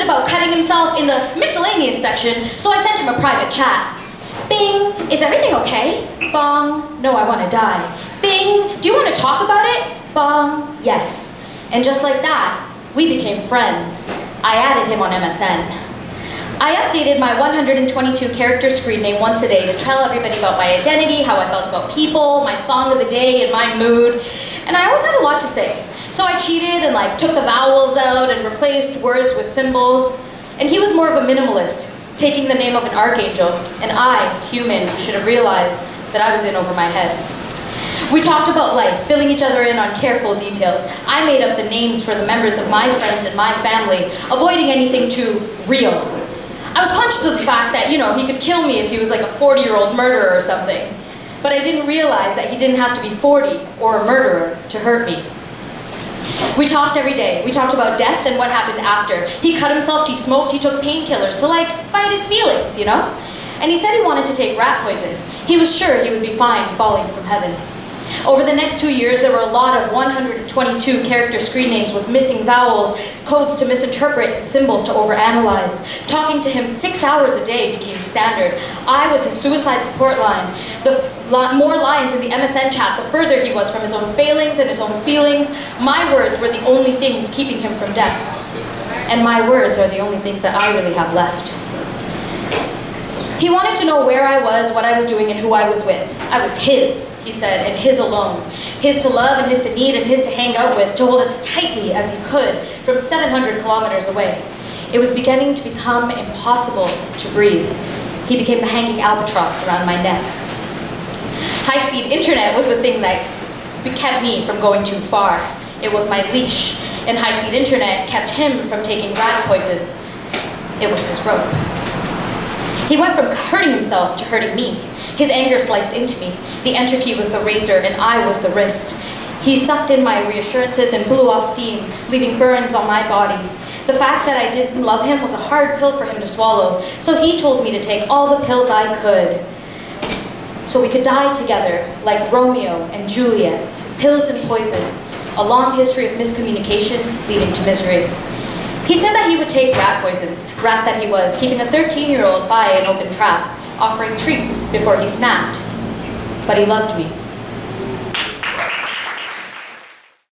about cutting himself in the miscellaneous section, so I sent him a private chat. Bing, is everything okay? Bong, no, I want to die. Bing, do you want to talk about it? Bong, yes. And just like that, we became friends. I added him on MSN. I updated my 122 character screen name once a day to tell everybody about my identity, how I felt about people, my song of the day, and my mood. And I always had a lot to say. So I cheated and took the vowels out and replaced words with symbols. And he was more of a minimalist, taking the name of an archangel. And I, human, should have realized that I was in over my head. We talked about life, filling each other in on careful details. I made up the names for the members of my friends and my family, avoiding anything too real. I was conscious of the fact that, he could kill me if he was like a 40-year-old murderer or something. But I didn't realize that he didn't have to be 40 or a murderer to hurt me. We talked every day. We talked about death and what happened after. He cut himself, he smoked, he took painkillers to fight his feelings, And he said he wanted to take rat poison. He was sure he would be fine falling from heaven. Over the next 2 years, there were a lot of 122 character screen names with missing vowels, codes to misinterpret, and symbols to overanalyze. Talking to him 6 hours a day became standard. I was his suicide support line. The more lines in the MSN chat, the further he was from his own failings and his own feelings. My words were the only things keeping him from death. And my words are the only things that I really have left. He wanted to know where I was, what I was doing, and who I was with. I was his, he said, and his alone. His to love, and his to need, and his to hang out with, to hold as tightly as he could from 700 kilometers away. It was beginning to become impossible to breathe. He became the hanging albatross around my neck. High-speed internet was the thing that kept me from going too far. It was my leash, and high-speed internet kept him from taking rat poison. It was his rope. He went from hurting himself to hurting me. His anger sliced into me. The enter key was the razor, and I was the wrist. He sucked in my reassurances and blew off steam, leaving burns on my body. The fact that I didn't love him was a hard pill for him to swallow, so he told me to take all the pills I could, so we could die together, like Romeo and Juliet, pills and poison, a long history of miscommunication leading to misery. He said that he would take rat poison, rat that he was, keeping a 13-year-old by an open trap, offering treats before he snapped. But he loved me.